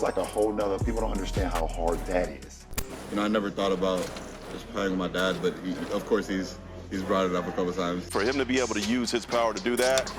that's like a whole nother, people don't understand how hard that is. You know, I never thought about just playing with my dad, but of course he's brought it up a couple times. For him to be able to use his power to do that,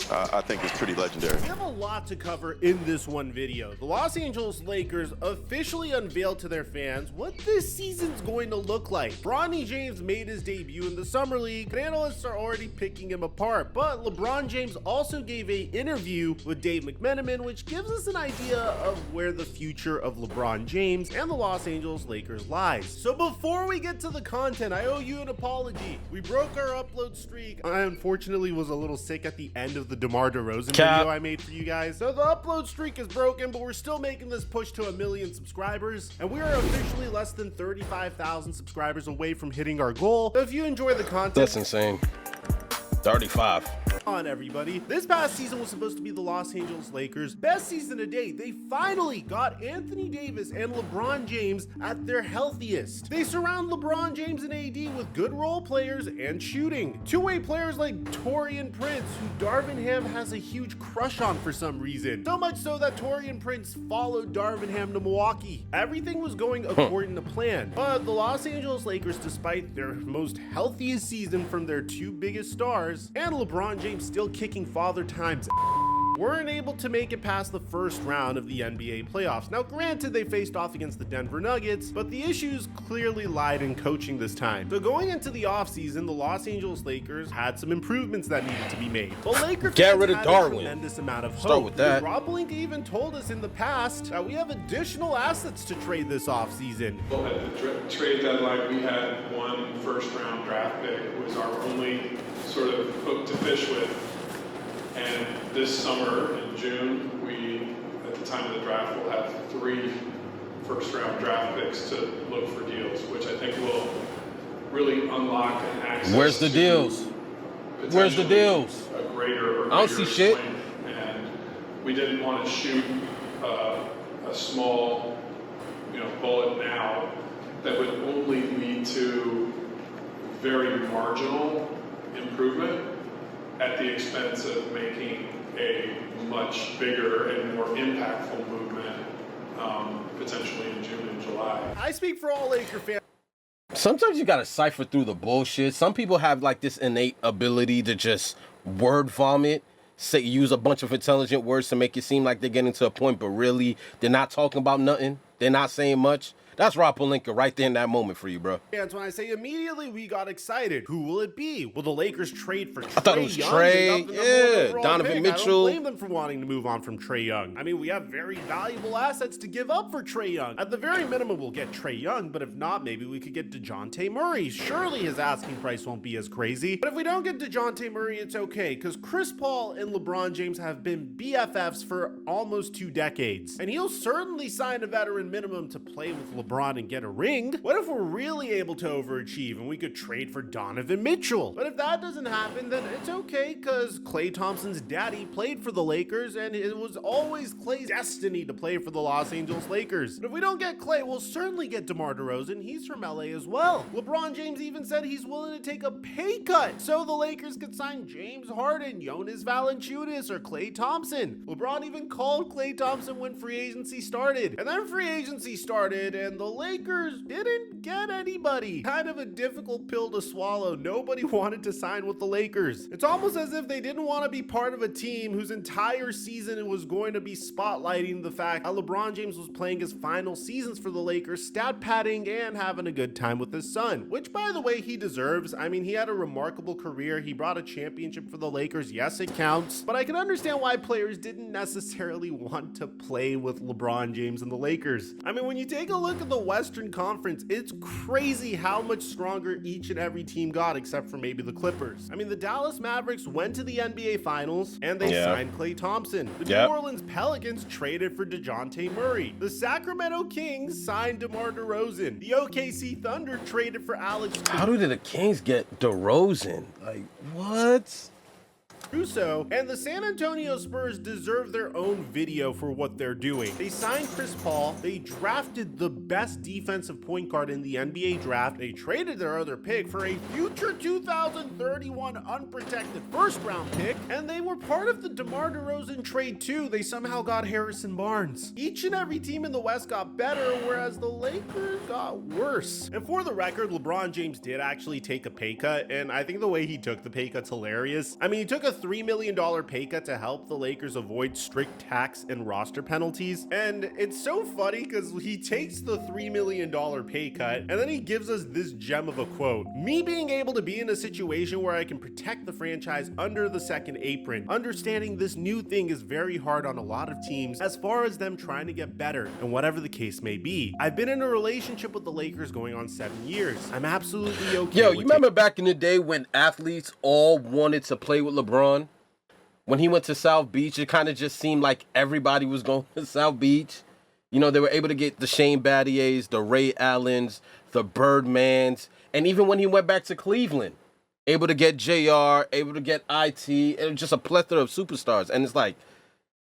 I think is pretty legendary. We have a lot to cover in this one video. The Los Angeles Lakers officially unveiled to their fans what this season's going to look like. Bronny James made his debut in the Summer League, and analysts are already picking him apart. But LeBron James also gave an interview with Dave McMenamin, which gives us an idea of where the future of LeBron James and the Los Angeles Lakers lies. So before we get to the content, I owe you an apology. We broke our upload streak. I unfortunately was a little sick at the end of the DeMar DeRozan video I made for you guys. So the upload streak is broken, but we're still making this push to 1 million subscribers, and we are officially less than 35,000 subscribers away from hitting our goal. So if you enjoy the content, that's insane. 35. On everybody. This past season was supposed to be the Los Angeles Lakers' best season to date. They finally got Anthony Davis and LeBron James at their healthiest. They surround LeBron James and AD with good role players and shooting. Two-way players like Taurean Prince, who Darvin Ham has a huge crush on for some reason. So much so that Taurean Prince followed Darvin Ham to Milwaukee. Everything was going according to plan. But the Los Angeles Lakers, despite their most healthiest season from their two biggest stars, and LeBron James still kicking father time's weren't able to make it past the first round of the NBA playoffs. Now, granted, they faced off against the Denver Nuggets, but the issues clearly lied in coaching this time. So going into the offseason, the Los Angeles Lakers had some improvements that needed to be made. The Lakers get rid of Darwin. A tremendous amount of hope. Start with that. Rob Pelinka even told us in the past that we have additional assets to trade this offseason. Well, at the trade deadline, we had one first-round draft pick. It was our only sort of hook to fish with. And this summer, in June, we, at the time of the draft, will have 3 first-round draft picks to look for deals, which I think will really unlock an access. Where's the deals? Where's the deals? A greater. I don't see shit. And we didn't want to shoot a small, bullet now that would only lead to very marginal improvement at the expense of making a much bigger and more impactful movement, potentially in June and July. I speak for all Laker fans. Sometimes you gotta cipher through the bullshit. Some people have like this innate ability to just word vomit, use a bunch of intelligent words to make it seem like they're getting to a point, but really they're not talking about nothing. They're not saying much. That's Rob Pelinka right there in that moment for you, bro. And when I say immediately, we got excited. Who will it be? Will the Lakers trade for Trae Young? I thought it was Trae. Yeah, Donovan Mitchell. I don't blame them for wanting to move on from Trae Young. I mean, we have very valuable assets to give up for Trae Young. At the very minimum, we'll get Trae Young, but if not, maybe we could get DeJounte Murray. Surely his asking price won't be as crazy. But if we don't get DeJounte Murray, it's okay, because Chris Paul and LeBron James have been BFFs for almost 2 decades. And he'll certainly sign a veteran minimum to play with LeBron and get a ring. What if we're really able to overachieve and we could trade for Donovan Mitchell? But if that doesn't happen, then it's okay, because Klay Thompson's daddy played for the Lakers, and it was always Klay's destiny to play for the Los Angeles Lakers. But if we don't get Klay, we'll certainly get DeMar DeRozan. He's from LA as well. LeBron James even said he's willing to take a pay cut so the Lakers could sign James Harden, Jonas Valanciunas, or Klay Thompson. LeBron even called Klay Thompson when free agency started. And then free agency started, and the Lakers didn't get anybody. Kind of a difficult pill to swallow. Nobody wanted to sign with the Lakers. It's almost as if they didn't want to be part of a team whose entire season was going to be spotlighting the fact that LeBron James was playing his final seasons for the Lakers, stat padding and having a good time with his son, which, by the way, he deserves. I mean, he had a remarkable career. He brought a championship for the Lakers. Yes, it counts, but I can understand why players didn't necessarily want to play with LeBron James and the Lakers. I mean, when you take a look at the Western Conference, it's crazy how much stronger each and every team got, except for maybe the Clippers. I mean, the Dallas Mavericks went to the NBA Finals, and they signed Klay Thompson. The New Orleans Pelicans traded for DeJounte Murray. The Sacramento Kings signed DeMar DeRozan. The OKC Thunder traded for Alex. How did the Kings get DeRozan? Like, what? Caruso, and the San Antonio Spurs deserve their own video for what they're doing. They signed Chris Paul, they drafted the best defensive point guard in the NBA draft, they traded their other pick for a future 2031 unprotected first round pick, and they were part of the DeMar DeRozan trade too. They somehow got Harrison Barnes. Each and every team in the West got better, whereas the Lakers got worse. And for the record, LeBron James did actually take a pay cut, and I think the way he took the pay cut's hilarious. I mean, he took a $3 million pay cut to help the Lakers avoid strict tax and roster penalties, and it's so funny because he takes the $3 million pay cut, and then he gives us this gem of a quote. Me being able to be in a situation where I can protect the franchise under the second apron, understanding this new thing is very hard on a lot of teams as far as them trying to get better, and whatever the case may be. I've been in a relationship with the Lakers going on 7 years. I'm absolutely okay. Yo, you remember back in the day when athletes all wanted to play with LeBron? When he went to South Beach, it kind of just seemed like everybody was going to South Beach. You know, they were able to get the Shane Battiers, the Ray Allens, the Birdmans, and even when he went back to Cleveland, able to get JR, able to get IT, and just a plethora of superstars. And it's like,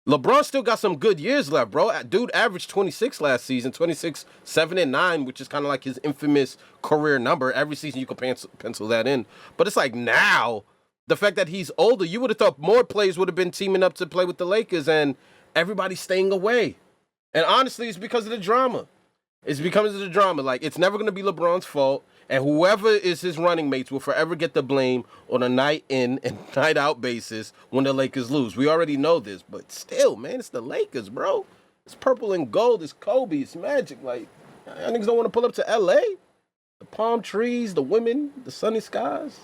LeBron still got some good years left, bro. Dude averaged 26 last season, 26, 7 and 9, which is kind of like his infamous career number. Every season you can pencil that in. But it's like now, the fact that he's older, you would have thought more players would have been teaming up to play with the Lakers, and everybody's staying away. And honestly, it's because of the drama. It's because of the drama. Like, it's never going to be LeBron's fault, and whoever is his running mates will forever get the blame on a night in and night out basis when the Lakers lose. We already know this, but still, man, it's the Lakers, bro. It's purple and gold. It's Kobe. It's Magic. Like, y'all niggas don't want to pull up to L.A.? The palm trees, the women, the sunny skies.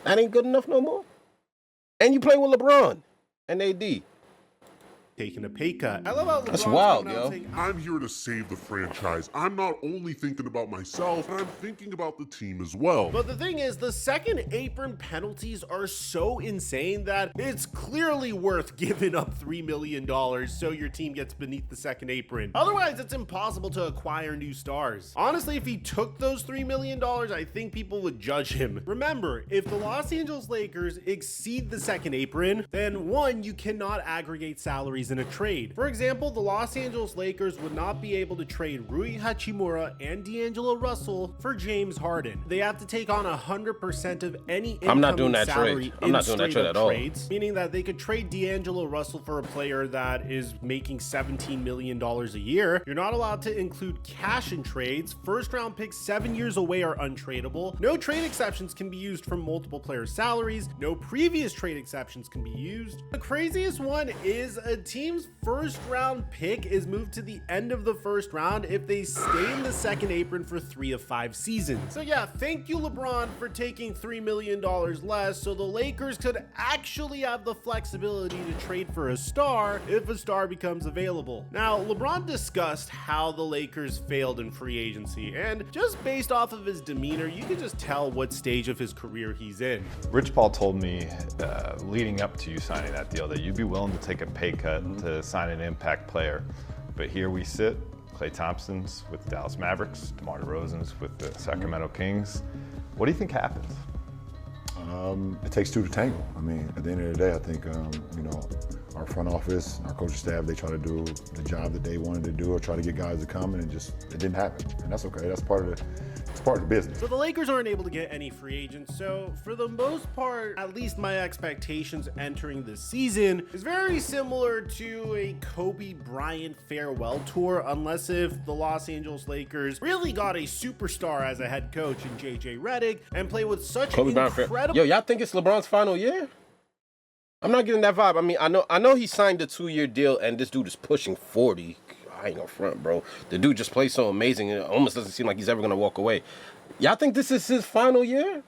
That ain't good enough no more. And you play with LeBron and AD. Taking a pay cut. I love how That's LeBron's wild, coming out yo. saying, I'm here to save the franchise. I'm not only thinking about myself, I'm thinking about the team as well. But the thing is, the second apron penalties are so insane that it's clearly worth giving up $3 million so your team gets beneath the second apron. Otherwise, it's impossible to acquire new stars. Honestly, if he took those $3 million, I think people would judge him. Remember, if the Los Angeles Lakers exceed the second apron, then one, you cannot aggregate salaries in a trade. For example, the Los Angeles Lakers would not be able to trade Rui Hachimura and D'Angelo Russell for James Harden. They have to take on 100% of any I'm not doing incoming that salary trade. I'm not doing that straight trade up at all. trades, meaning that they could trade D'Angelo Russell for a player that is making $17 million a year. You're not allowed to include cash in trades. First round picks 7 years away are untradeable. No trade exceptions can be used from multiple players' salaries. No previous trade exceptions can be used. The craziest one is a team's first round pick is moved to the end of the first round if they stay in the second apron for 3 of 5 seasons. So yeah, thank you LeBron for taking $3 million less so the Lakers could actually have the flexibility to trade for a star if a star becomes available. Now, LeBron discussed how the Lakers failed in free agency, and just based off of his demeanor, you can just tell what stage of his career he's in. Rich Paul told me leading up to you signing that deal that you'd be willing to take a pay cut to sign an impact player. But here we sit, Klay Thompson's with the Dallas Mavericks, DeMar DeRozan's with the Sacramento Kings. What do you think happens? It takes two to tango. I mean, at the end of the day, I think, our front office, our coaching staff, they try to do the job that they wanted to do or try to get guys to come, and it didn't happen. And that's okay. That's part of the business. So the Lakers aren't able to get any free agents. So for the most part, at least my expectations entering this season is very similar to a Kobe Bryant farewell tour, unless if the Los Angeles Lakers really got a superstar as a head coach in JJ Redick and play with such Kobe Bryant. incredible. Yo, y'all think it's LeBron's final year? I'm not getting that vibe. I mean, I know he signed a 2-year deal, and this dude is pushing 40. I ain't gonna front, bro. The dude just plays so amazing. It almost doesn't seem like he's ever gonna walk away. Y'all think this is his final year?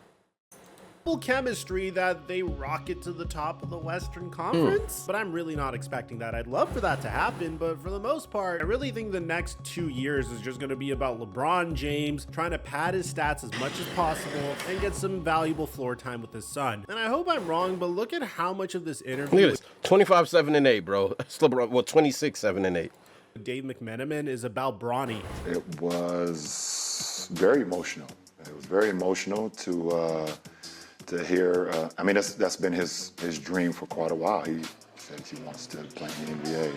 Chemistry that they rocket to the top of the Western Conference, but I'm really not expecting that. I'd love for that to happen, but for the most part, I really think the next 2 years is just going to be about LeBron James trying to pad his stats as much as possible and get some valuable floor time with his son. And I hope I'm wrong, but look at how much of this interview Look at this. 25, 7, and 8, bro. That's LeBron. Well, 26, 7, and 8. with Dave McMenamin is about Bronny. It was very emotional. It was very emotional to to hear, I mean, that's been his dream for quite a while. He said he wants to play in the NBA.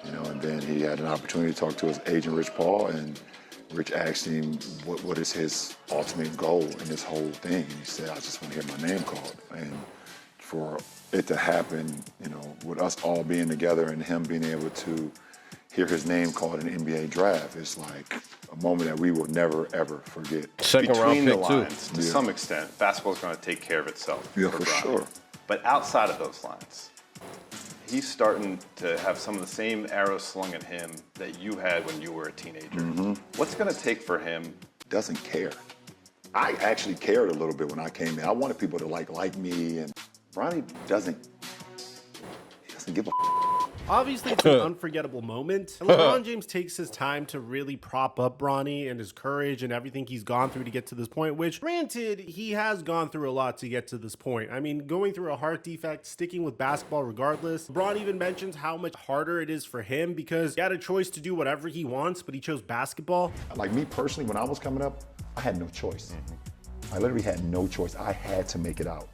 And then he had an opportunity to talk to his agent, Rich Paul, and Rich asked him what is his ultimate goal in this whole thing. And he said, I just want to hear my name called. And for it to happen, with us all being together and him being able to hear his name called in the NBA draft, it's like a moment that we will never, ever forget. Second round Between the pick, too. lines, to some extent, basketball is going to take care of itself. Yeah, for Bronny. sure. But outside of those lines, he's starting to have some of the same arrows slung at him that you had when you were a teenager. Mm-hmm. What's going to take for him? Doesn't care. I actually cared a little bit when I came in. I wanted people to like me, and Bronny doesn't give a Obviously, it's an unforgettable moment. And LeBron James takes his time to really prop up Bronny and his courage and everything he's gone through to get to this point, which, granted, he has gone through a lot to get to this point. I mean, going through a heart defect, sticking with basketball regardless. LeBron even mentions how much harder it is for him because he had a choice to do whatever he wants, but he chose basketball. Like me personally, when I was coming up, I had no choice. I literally had no choice. I had to make it out.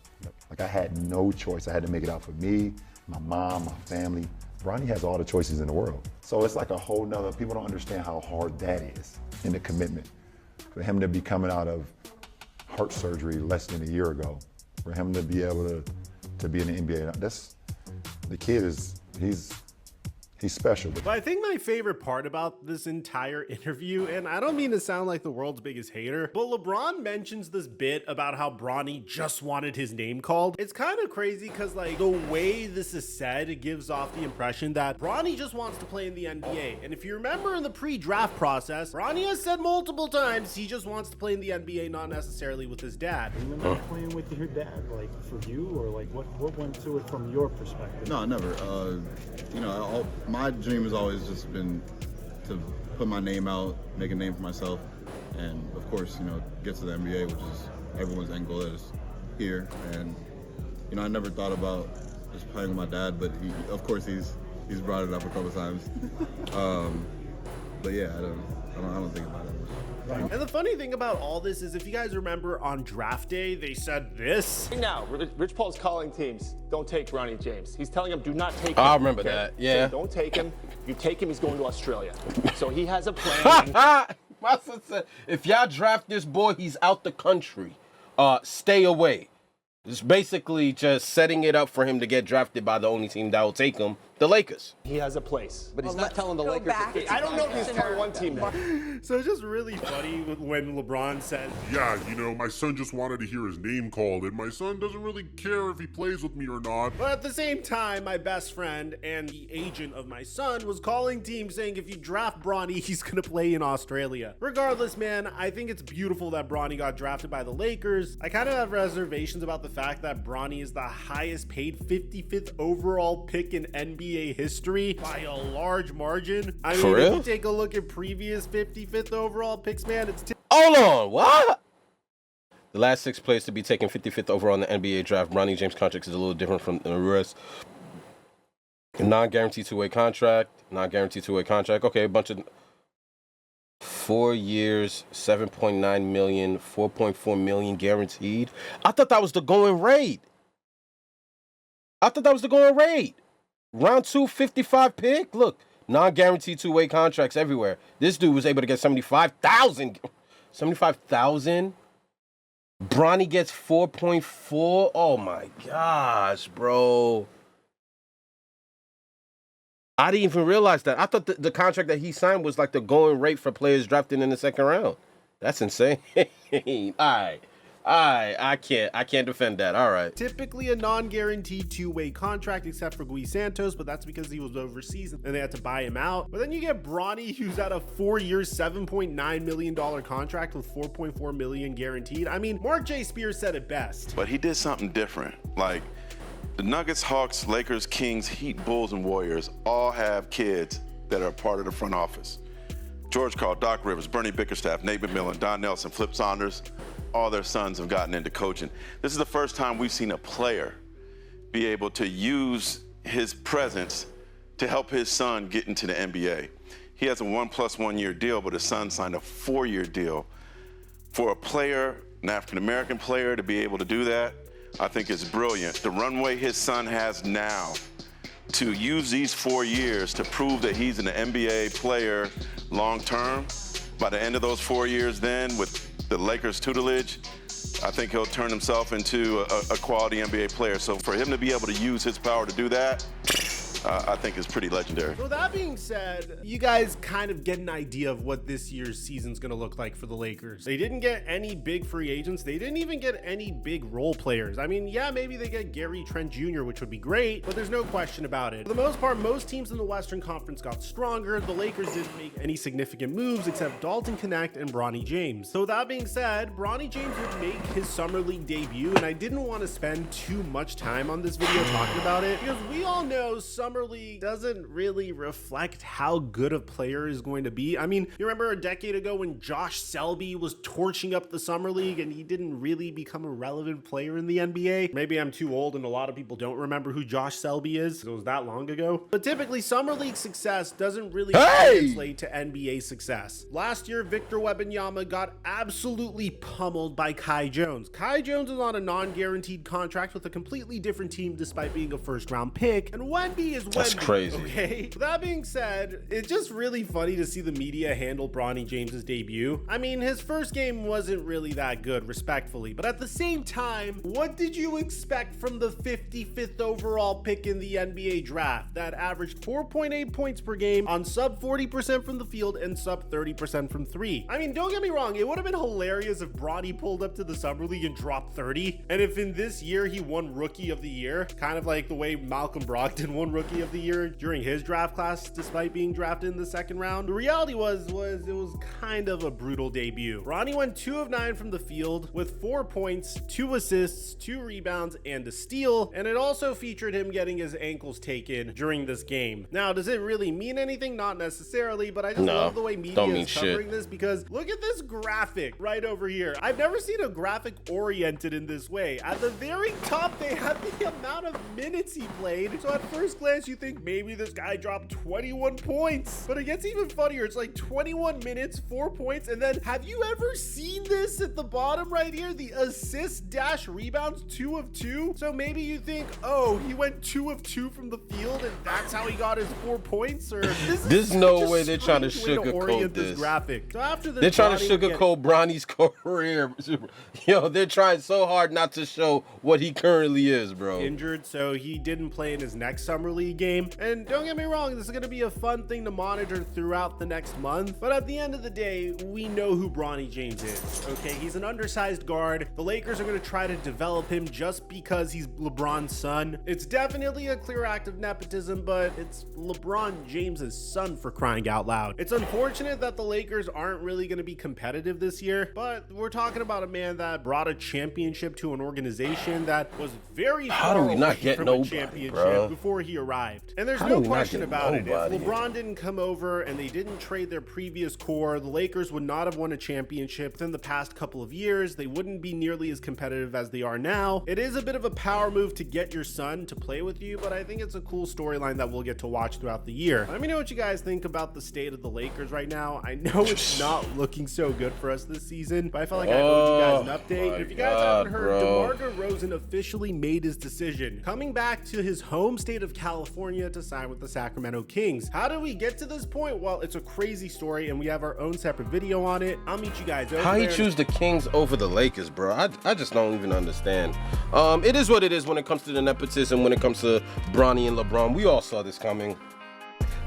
Like I had no choice. I had to make it out for me, my mom, my family. Bronny has all the choices in the world. So it's like a whole nother, people don't understand how hard that is in the commitment. For him to be coming out of heart surgery less than a year ago, for him to be able to be in the NBA, the kid he's special. But I think my favorite part about this entire interview, and I don't mean to sound like the world's biggest hater, but LeBron mentions this bit about how Bronny just wanted his name called. It's kind of crazy because like the way this is said, it gives off the impression that Bronny just wants to play in the NBA. And if you remember in the pre-draft process, Bronny has said multiple times he just wants to play in the NBA, not necessarily with his dad. Remember playing with your dad, like for you, or like what went to it from your perspective? No, never. My dream has always just been to put my name out, make a name for myself, and of course, get to the NBA, which is everyone's end goal is here. And I never thought about just playing with my dad, but of course he's brought it up a couple times. But yeah, I don't think about it much. And the funny thing about all this is, if you guys remember on draft day, they said this. Right now, Rich Paul's calling teams, don't take Bronny James. He's telling them, do not take him. I remember that, yeah. So don't take him. You take him, he's going to Australia. So he has a plan. My son said, if y'all draft this boy, he's out the country. Stay away. It's basically just setting it up for him to get drafted by the only team that will take him, the Lakers. He has a place. But he's not telling the Lakers. I don't know if he's telling one team that. So it's just really funny when LeBron said, Yeah, my son just wanted to hear his name called, and my son doesn't really care if he plays with me or not. but at the same time, my best friend and the agent of my son was calling teams saying if you draft Bronny, he's going to play in Australia. Regardless, man, I think it's beautiful that Bronny got drafted by the Lakers. I kind of have reservations about the fact that Bronny is the highest paid 55th overall pick in NBA history by a large margin. I mean, if you take a look at previous 55th overall picks, man, it's Hold on, what? The last 6 players to be taken 55th overall in the NBA draft, Bronny James' contract is a little different from the rest. Non-guaranteed two-way contract. Okay, a bunch of 4 years, 7.9 million, 4.4 million guaranteed. I thought that was the going rate. Round 2, 55 pick. Look, non-guaranteed two-way contracts everywhere. This dude was able to get 75,000. 75,000. Bronny gets 4.4. Oh my gosh, bro. I didn't even realize that. I thought the contract that he signed was like the going rate for players drafted in the second round. That's insane. I can't defend that. All right. typically a non-guaranteed two-way contract except for Gui Santos, but that's because he was overseas and they had to buy him out. But then you get Bronny, who's at a 4-year, $7.9 million contract with 4.4 million guaranteed. I mean, Mark J. Spears said it best. But he did something different. Like, the Nuggets, Hawks, Lakers, Kings, Heat, Bulls, and Warriors all have kids that are part of the front office. George Karl, Doc Rivers, Bernie Bickerstaff, Nate McMillan, Don Nelson, Flip Saunders, all their sons have gotten into coaching. This is the first time we've seen a player be able to use his presence to help his son get into the NBA. He has a 1+1 year deal, but his son signed a 4-year deal. For a player an African-American player to be able to do that, I think is brilliant. The runway his son has now to use these 4 years to prove that he's an NBA player long-term. By the end of those 4 years then, with the Lakers tutelage, I think he'll turn himself into a quality NBA player. So for him to be able to use his power to do that, I think is pretty legendary. So that being said, you guys kind of get an idea of what this year's season's gonna look like for the Lakers. They didn't get any big free agents. They didn't even get any big role players. I mean, yeah, maybe they get Gary Trent Jr., which would be great, but there's no question about it. For the most part, most teams in the Western Conference got stronger. The Lakers didn't make any significant moves except Dalton Knecht and Bronny James. So that being said, Bronny James would make his Summer League debut, and I didn't want to spend too much time on this video talking about it because we all know Summer League doesn't really reflect how good a player is going to be. I mean, you remember a decade ago when Josh Selby was torching up the Summer League and he didn't really become a relevant player in the NBA? Maybe I'm too old and a lot of people don't remember who Josh Selby is. It was that long ago. But typically, Summer League success doesn't really translate to NBA success. Last year, Victor Wembanyama got absolutely pummeled by Kai Jones. Kai Jones is on a non-guaranteed contract with a completely different team despite being a first-round pick, and Wemby is Wemby. Crazy. Okay. That being said, it's just really funny to see the media handle Bronny James's debut. I mean, his first game wasn't really that good, respectfully, but at the same time, what did you expect from the 55th overall pick in the NBA draft that averaged 4.8 points per game on sub 40% from the field and sub 30% from three? I mean, don't get me wrong, it would have been hilarious if Bronny pulled up to the Summer League and dropped 30, and if in this year he won Rookie of the Year, kind of like the way Malcolm Brogdon won Rookie of the Year during his draft class despite being drafted in the second round. The reality was it was kind of a brutal debut. Bronny went 2 of 9 from the field with 4 points, 2 assists, 2 rebounds, and a steal, and it also featured him getting his ankles taken during this game. Now, does it really mean anything? Not necessarily, but I just love the way media is covering this because look at this graphic right over here. I've never seen a graphic oriented in this way. At the very top, they have the amount of minutes he played. So at first glance, you think maybe this guy dropped 21 points, but it gets even funnier. It's like 21 minutes, 4 points, and then have you ever seen this at the bottom right here? The assist dash rebounds, 2 of 2. So maybe you think, oh, he went 2 of 2 from the field and that's how he got his 4 points? Or there's no way they're trying to sugarcoat this graphic. So after this, they're trying to sugarcoat Bronny's career. Yo, they're trying so hard not to show what he currently is, bro. Injured, so he didn't play in his next Summer League game. And don't get me wrong, this is going to be a fun thing to monitor throughout the next month. But at the end of the day, we know who Bronny James is. Okay, he's an undersized guard. The Lakers are going to try to develop him just because he's LeBron's son. It's definitely a clear act of nepotism, but it's LeBron James's son, for crying out loud. It's unfortunate that the Lakers aren't really going to be competitive this year, but we're talking about a man that brought a championship to an organization that was very far away from a championship before he arrived. And there's no question about it. If LeBron didn't come over and they didn't trade their previous core, the Lakers would not have won a championship within the past couple of years. They wouldn't be nearly as competitive as they are now. It is a bit of a power move to get your son to play with you, but I think it's a cool storyline that we'll get to watch throughout the year. Let me know what you guys think about the state of the Lakers right now. I know it's not looking so good for us this season, but I felt like I owed you guys an update. And if you guys haven't heard, DeMar DeRozan officially made his decision, coming back to his home state of California to sign with the Sacramento Kings. How did we get to this point? Well, it's a crazy story and we have our own separate video on it. I'll meet you guys over How there. he choose the Kings over the Lakers, bro? I just don't even understand. It is what it is when it comes to the nepotism, when it comes to Bronny and LeBron. We all saw this coming.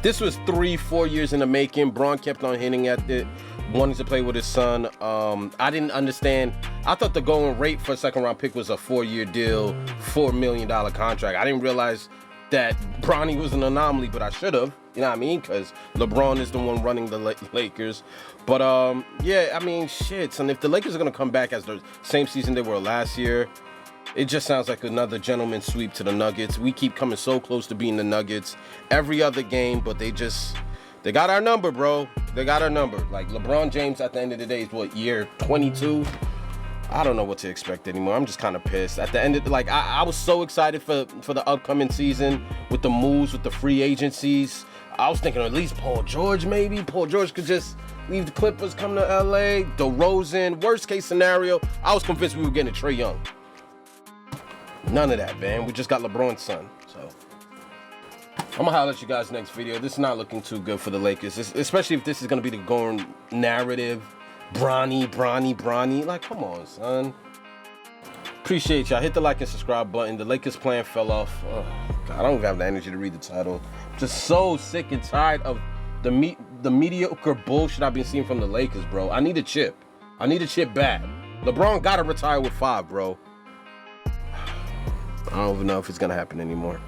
This was 3-4 years in the making. Bron kept on hinting at it, wanting to play with his son. I didn't understand. I thought the going rate for a second round pick was a 4-year deal, $4 million contract. I didn't realize that Bronny was an anomaly, but I should have. You know what I mean? Because LeBron is the one running the Lakers. But yeah, I mean, shit. And if the Lakers are going to come back as the same season they were last year, it just sounds like another gentleman's sweep to the Nuggets. We keep coming so close to beating the Nuggets every other game, but they got our number, bro. They got our number. Like LeBron James at the end of the day is what, year 22? I don't know what to expect anymore. I'm just kind of pissed. At the end of I was so excited for the upcoming season with the moves, with the free agencies. I was thinking at least Paul George, maybe. Paul George could just leave the Clippers, come to LA, DeRozan. Worst case scenario, I was convinced we were getting Trae Young. None of that, man. We just got LeBron's son. So I'm gonna holler at you guys next video. This is not looking too good for the Lakers, especially if this is gonna be the going narrative. Bronny. Like, come on, son. Appreciate y'all. Hit the like and subscribe button. The Lakers plan fell off. Oh, God, I don't even have the energy to read the title. Just so sick and tired of the mediocre bullshit I've been seeing from the Lakers, bro. I need a chip. I need a chip bad. LeBron gotta retire with 5, bro. I don't even know if it's gonna happen anymore.